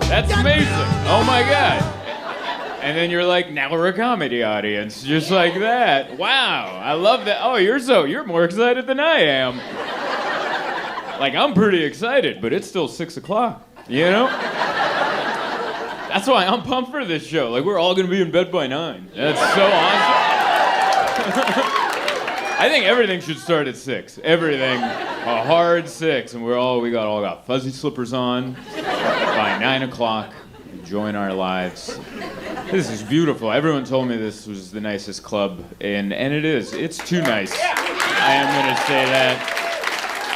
That's amazing. Oh my God. And then you're like, now we're a comedy audience. Just like that. Wow. I love that. Oh, you're more excited than I am. Like, I'm pretty excited, but it's still 6 o'clock, you know? That's why I'm pumped for this show. Like, we're all gonna be in bed by 9. That's so awesome. I think everything should start at 6. Everything, a hard 6, and we all got fuzzy slippers on by 9 o'clock, enjoying our lives. This is beautiful. Everyone told me this was the nicest club, and it is. It's too nice. I am gonna say that.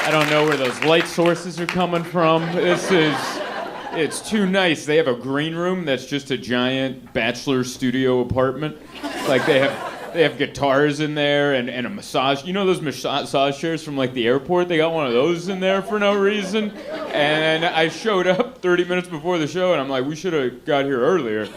I don't know where those light sources are coming from. It's too nice. They have a green room that's just a giant bachelor studio apartment. Like they have guitars in there and a massage. You know those massage chairs from like the airport? They got one of those in there for no reason. And I showed up 30 minutes before the show and I'm like, we should have got here earlier.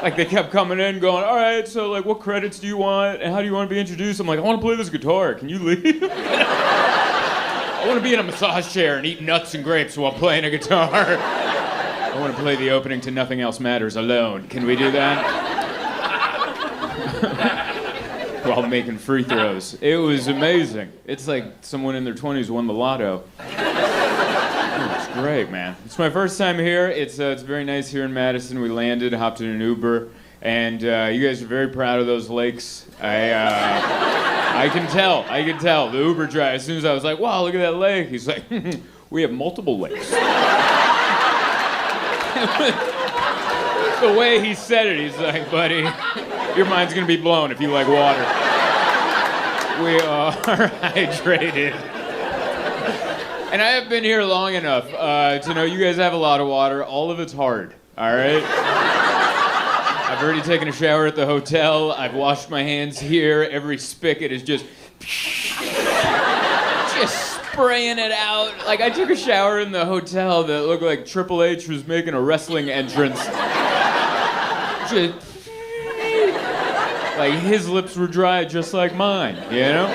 Like they kept coming in going, all right, so like what credits do you want and how do you want to be introduced? I'm like, I want to play this guitar. Can you leave? I want to be in a massage chair and eat nuts and grapes while playing a guitar. I want to play the opening to Nothing Else Matters alone. Can we do that? While making free throws. It was amazing. It's like someone in their 20s won the lotto. It's great, man. It's my first time here. It's very nice here in Madison. We landed, hopped in an Uber, and you guys are very proud of those lakes. I can tell. The Uber driver, as soon as I was like, wow, look at that lake, he's like, we have multiple lakes. The way he said it, he's like, buddy, your mind's gonna be blown if you like water. We are hydrated. And I have been here long enough to know you guys have a lot of water. All of it's hard, all right? I've already taken a shower at the hotel. I've washed my hands here. Every spigot is just spraying it out. Like, I took a shower in the hotel that looked like Triple H was making a wrestling entrance. Just, like, his lips were dry just like mine, you know?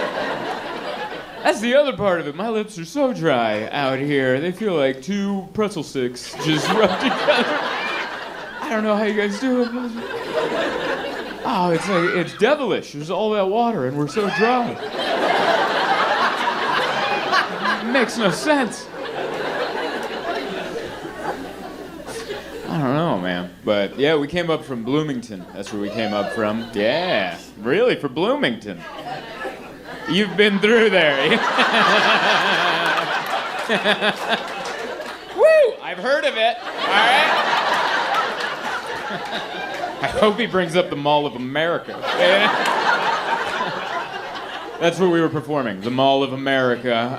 That's the other part of it. My lips are so dry out here. They feel like 2 pretzel sticks just rubbed together. I don't know how you guys do it. Oh, it's devilish. There's all that water and we're so dry. It makes no sense. I don't know, man. But yeah, we came up from Bloomington. That's where we came up from. Yeah, really, for Bloomington. You've been through there. Woo! I've heard of it. All right. I hope he brings up the Mall of America. That's where we were performing, the Mall of America.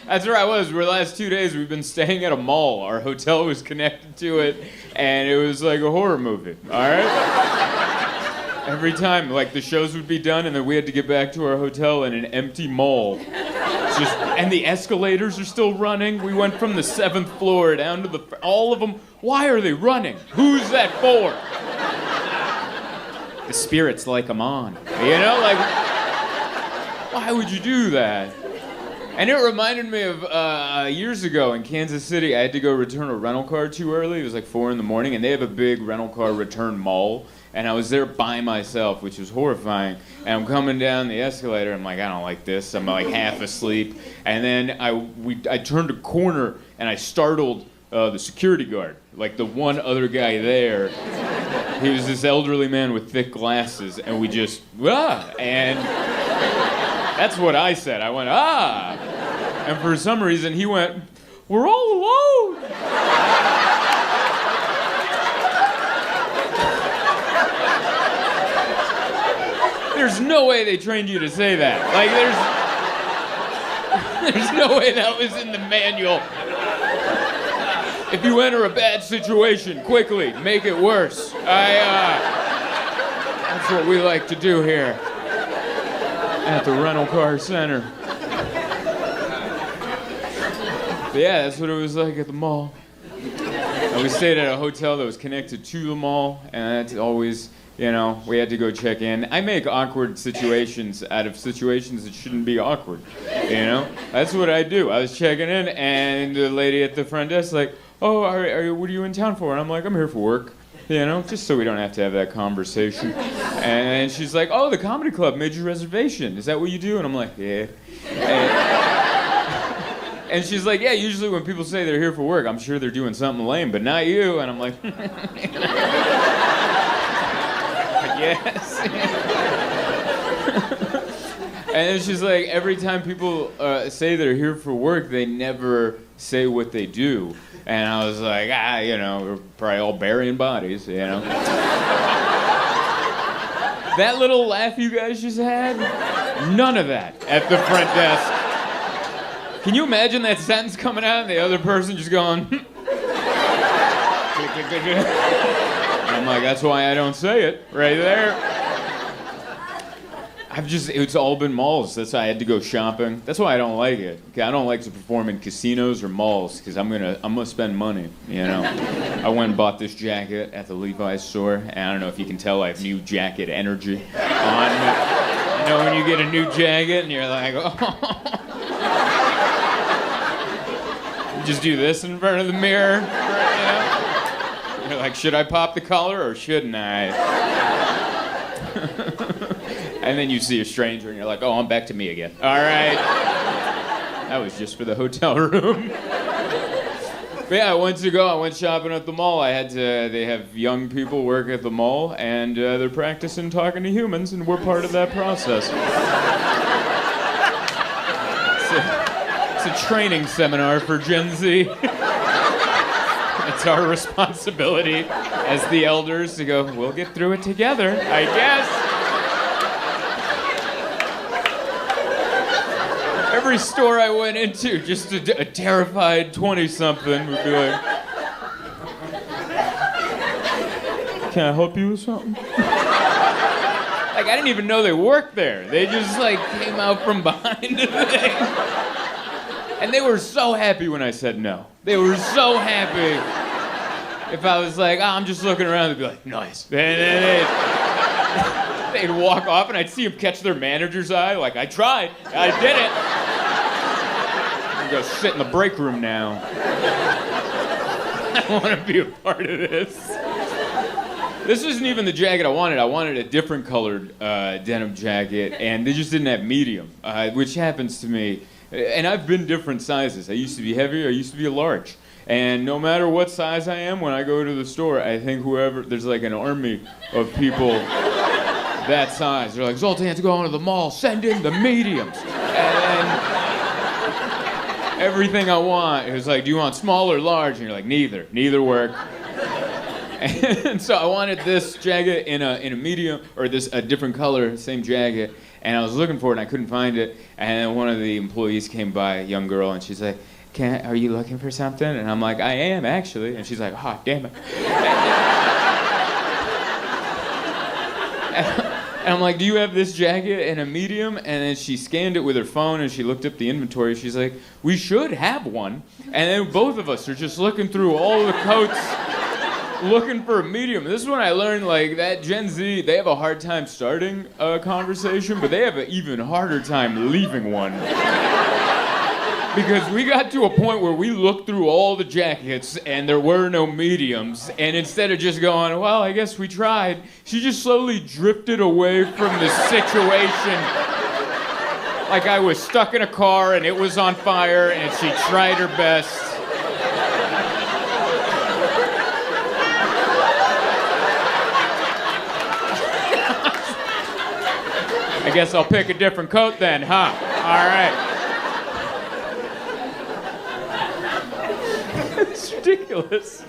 That's where I was. For the last 2 days, we've been staying at a mall. Our hotel was connected to it, and it was like a horror movie, all right? Every time, like, the shows would be done, and then we had to get back to our hotel in an empty mall. And the escalators are still running. We went from the 7th floor down to all of them. Why are they running? Who's that for? The spirits like them on. You know, like, why would you do that? And it reminded me of years ago in Kansas City, I had to go return a rental car too early. It was like 4 in the morning, and they have a big rental car return mall. And I was there by myself, which was horrifying. And I'm coming down the escalator. I'm like, I don't like this. I'm like half asleep. And then I turned a corner and I startled the security guard, like the one other guy there. He was this elderly man with thick glasses, and we just and that's what I said. I went and for some reason he went, we're all alone. There's no way they trained you to say that. Like, there's no way that was in the manual. If you enter a bad situation, quickly, make it worse. That's what we like to do here at the rental car center. But yeah, that's what it was like at the mall. And we stayed at a hotel that was connected to the mall, and that's always You know, we had to go check in. I make awkward situations out of situations that shouldn't be awkward. You know, that's what I do. I was checking in, and the lady at the front desk like, "Oh, what are you in town for?" And I'm like, "I'm here for work." You know, just so we don't have to have that conversation. And she's like, "Oh, the comedy club made your reservation. Is that what you do?" And I'm like, "Yeah." And she's like, "Yeah, usually when people say they're here for work, I'm sure they're doing something lame, but not you." And I'm like, "Yes." And then she's like, every time people say they're here for work, they never say what they do. And I was like, you know, we're probably all burying bodies, you know. That little laugh you guys just had, none of that at the front desk. Can you imagine that sentence coming out and the other person just going, click, click, click, click. And I'm like, that's why I don't say it right there. It's all been malls. That's why I had to go shopping. That's why I don't like it. I don't like to perform in casinos or malls because I'm gonna spend money, you know. I went and bought this jacket at the Levi's store, and I don't know if you can tell I have new jacket energy on me. You know when you get a new jacket and you're like, oh. You just do this in front of the mirror, you know. You're like, should I pop the collar or shouldn't I? And then you see a stranger and you're like, oh, I'm back to me again. All right. That was just for the hotel room. But yeah, I went shopping at the mall. They have young people work at the mall, and they're practicing talking to humans, and we're part of that process. It's a training seminar for Gen Z. It's our responsibility as the elders to go, we'll get through it together, I guess. Every store I went into, just a terrified 20-something would be like, can I help you with something? Like, I didn't even know they worked there. They just, like, came out from behind the thing. And they were so happy when I said no. They were so happy. If I was like, I'm just looking around, they'd be like, nice. And then they'd walk off, and I'd see them catch their manager's eye, like, I tried. I did it. I'm gonna go sit in the break room now. I don't want to be a part of this. This isn't even the jacket I wanted. I wanted a different colored denim jacket, and they just didn't have medium, which happens to me. And I've been different sizes. I used to be heavier. I used to be a large. And no matter what size I am, when I go to the store, I think there's like an army of people that size. They're like, Zoltan, you have to go into the mall, send in the mediums. And everything I want, it was like, do you want small or large? And you're like, neither work. And so I wanted this jacket in a medium, or a different color, same jacket. And I was looking for it, and I couldn't find it. And then one of the employees came by, a young girl, and she's like, are you looking for something? And I'm like, I am, actually. And she's like, oh, damn it. And I'm like, do you have this jacket in a medium? And then she scanned it with her phone, and she looked up the inventory. She's like, we should have one. And then both of us are just looking through all the coats, looking for a medium. This is when I learned, like, that Gen Z, they have a hard time starting a conversation, but they have an even harder time leaving one. Because we got to a point where we looked through all the jackets and there were no mediums, and instead of just going, well, I guess we tried, she just slowly drifted away from the situation. Like I was stuck in a car and it was on fire and she tried her best. I guess I'll pick a different coat then, huh? All right. It's ridiculous.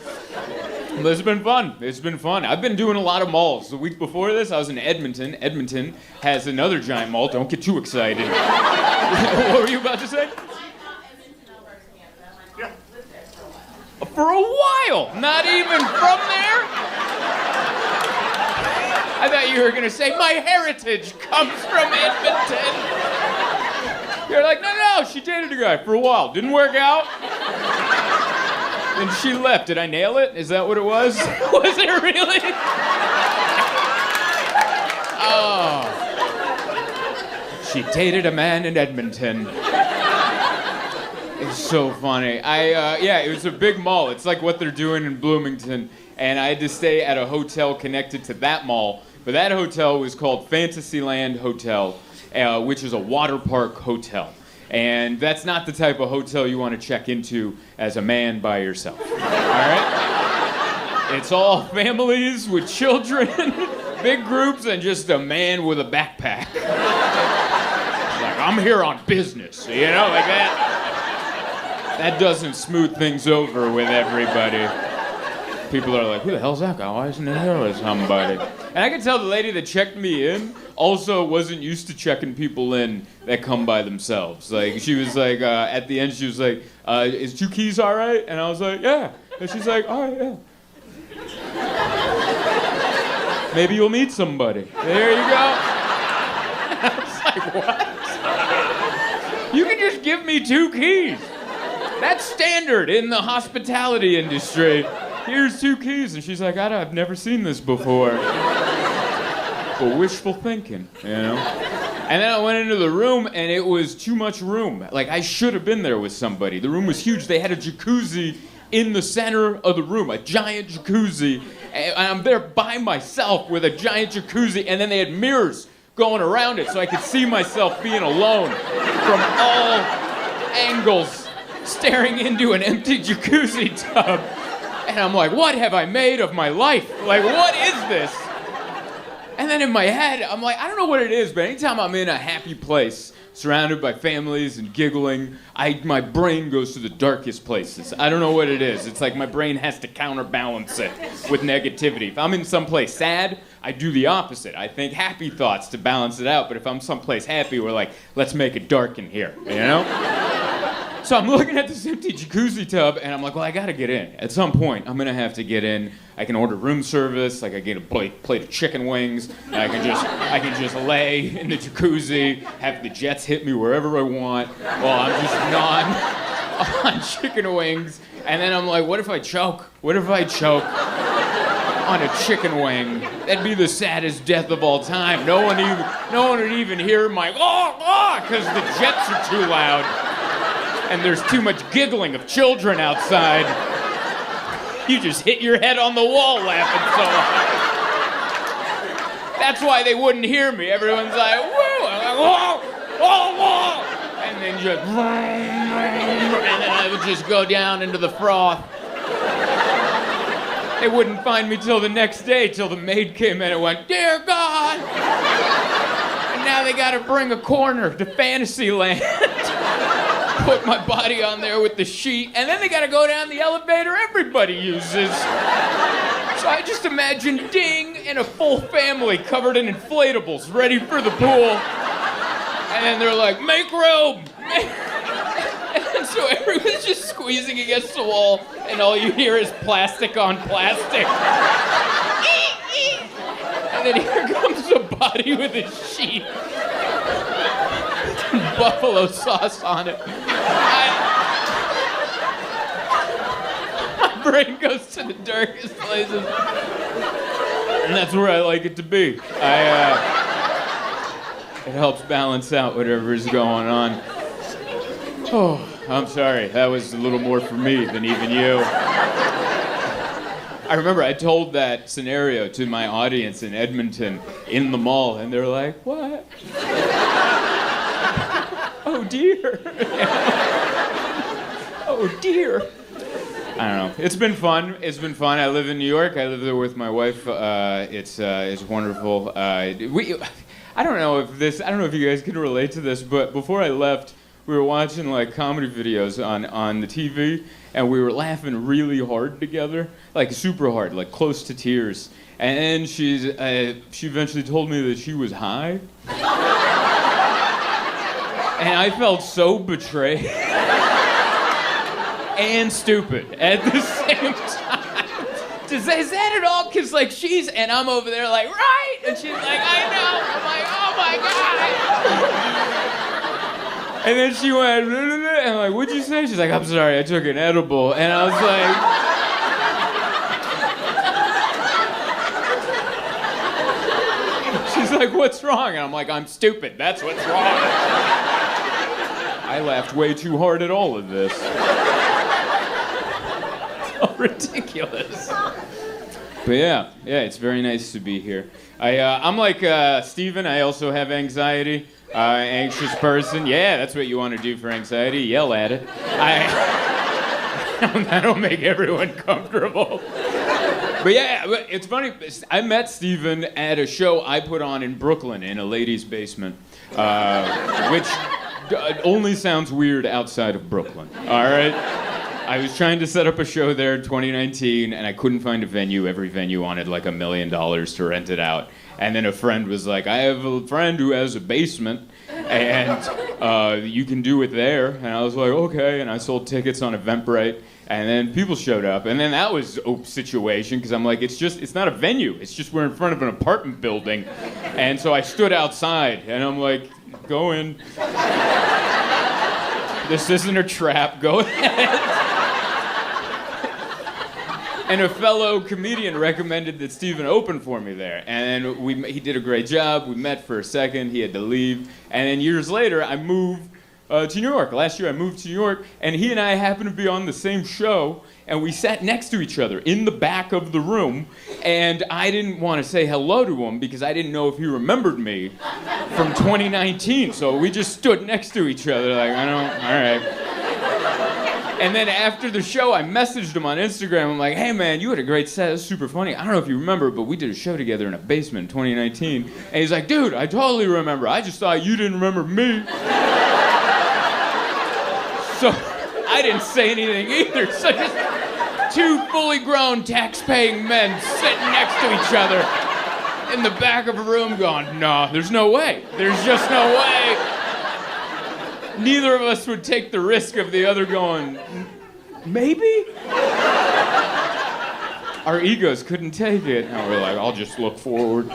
But it's been fun. It's been fun. I've been doing a lot of malls. The week before this, I was in Edmonton. Edmonton has another giant mall. Don't get too excited. What were you about to say? For a while. Not even from there? I thought you were going to say, my heritage comes from Edmonton. You're like, no, she dated a guy for a while. Didn't work out. And she left. Did I nail it? Is that what it was? Was it really? Oh. She dated a man in Edmonton. It's so funny. It was a big mall. It's like what they're doing in Bloomington. And I had to stay at a hotel connected to that mall. But that hotel was called Fantasyland Hotel, which is a water park hotel. And that's not the type of hotel you want to check into as a man by yourself. All right? It's all families with children, big groups, and just a man with a backpack. Like, I'm here on business, like that. That doesn't smooth things over with everybody. People are like, who the hell's that guy? Why isn't he here with somebody? And I can tell the lady that checked me in also wasn't used to checking people in that come by themselves. Like, she was like, at the end, she was like, is 2 keys all right? And I was like, yeah. And she's like, all right, yeah. Maybe you'll meet somebody. There you go. I was like, what? You can just give me 2 keys. That's standard in the hospitality industry. Here's 2 keys. And she's like, I've never seen this before. But wishful thinking, And then I went into the room, and it was too much room. Like, I should have been there with somebody. The room was huge. They had a jacuzzi in the center of the room, a giant jacuzzi. And I'm there by myself with a giant jacuzzi, and then they had mirrors going around it so I could see myself being alone from all angles, staring into an empty jacuzzi tub. And I'm like, what have I made of my life? Like, what is this? And then in my head, I'm like, I don't know what it is, but anytime I'm in a happy place, surrounded by families and giggling, my brain goes to the darkest places. I don't know what it is. It's like my brain has to counterbalance it with negativity. If I'm in someplace sad, I do the opposite. I think happy thoughts to balance it out, but if I'm someplace happy, we're like, let's make it dark in here, So I'm looking at this empty jacuzzi tub, and I'm like, well, I gotta get in. At some point, I'm gonna have to get in. I can order room service, like I get a plate of chicken wings, and I can just lay in the jacuzzi, have the jets hit me wherever I want, while I'm just gnawing on chicken wings. And then I'm like, what if I choke? What if I choke on a chicken wing? That'd be the saddest death of all time. No one would even hear my because the jets are too loud. And there's too much giggling of children outside. You just hit your head on the wall laughing so hard. That's why they wouldn't hear me. Everyone's like, woo! I'm like, whoa, whoa, whoa! And then just, and then I would just go down into the froth. They wouldn't find me till the next day, till the maid came in and went, dear God! And now they gotta bring a corner to Fantasyland. Put my body on there with the sheet, and then they gotta go down the elevator everybody uses. So I just imagine Ding and a full family covered in inflatables, ready for the pool. And then they're like, make room! And so everyone's just squeezing against the wall, and all you hear is plastic on plastic. And then here comes a body with a sheet. Buffalo sauce on it. My brain goes to the darkest places. And that's where I like it to be. It helps balance out whatever's going on. Oh, I'm sorry. That was a little more for me than even you. I remember I told that scenario to my audience in Edmonton in the mall, and they're like, what? Oh dear. Oh dear. I don't know. It's been fun. I live in New York. I live there with my wife. It's wonderful. I don't know if you guys can relate to this, but before I left, we were watching like comedy videos on the TV, and we were laughing really hard together, like super hard, like close to tears. And she eventually told me that she was high. And I felt so betrayed and stupid at the same time. Is that at all? Because, like, and I'm over there, like, right? And she's like, I know. I'm like, oh my God. And then she went, and I'm like, what'd you say? She's like, I'm sorry, I took an edible. And I was like, she's He's like, what's wrong? And I'm like, I'm stupid. That's what's wrong. I laughed way too hard at all of this. So ridiculous. But yeah, it's very nice to be here. I'm like Steven, I also have anxiety. Anxious person. Yeah, that's what you want to do for anxiety. Yell at it. That'll make everyone comfortable. But yeah, it's funny. I met Steven at a show I put on in Brooklyn in a ladies' basement, which only sounds weird outside of Brooklyn. All right? I was trying to set up a show there in 2019, and I couldn't find a venue. Every venue wanted like $1 million to rent it out. And then a friend was like, I have a friend who has a basement, and you can do it there. And I was like, okay. And I sold tickets on Eventbrite, and then people showed up. And then that was a situation, because I'm like, it's not a venue. It's just we're in front of an apartment building. And so I stood outside, and I'm like, go in. This isn't a trap. Go ahead. And a fellow comedian recommended that Steven open for me there. And he did a great job. We met for a second. He had to leave. And then years later, I moved to New York. Last year, I moved to New York. And he and I happened to be on the same show. And we sat next to each other in the back of the room. And I didn't want to say hello to him because I didn't know if he remembered me from 2019. So we just stood next to each other like, all right. And then after the show, I messaged him on Instagram. I'm like, hey, man, you had a great set. It was super funny. I don't know if you remember, but we did a show together in a basement in 2019. And he's like, dude, I totally remember. I just thought you didn't remember me. So I didn't say anything either. So just two fully grown tax-paying men sitting next to each other in the back of a room going, no, there's no way. There's just no way. Neither of us would take the risk of the other going, maybe? Our egos couldn't take it. And we're like, I'll just look forward.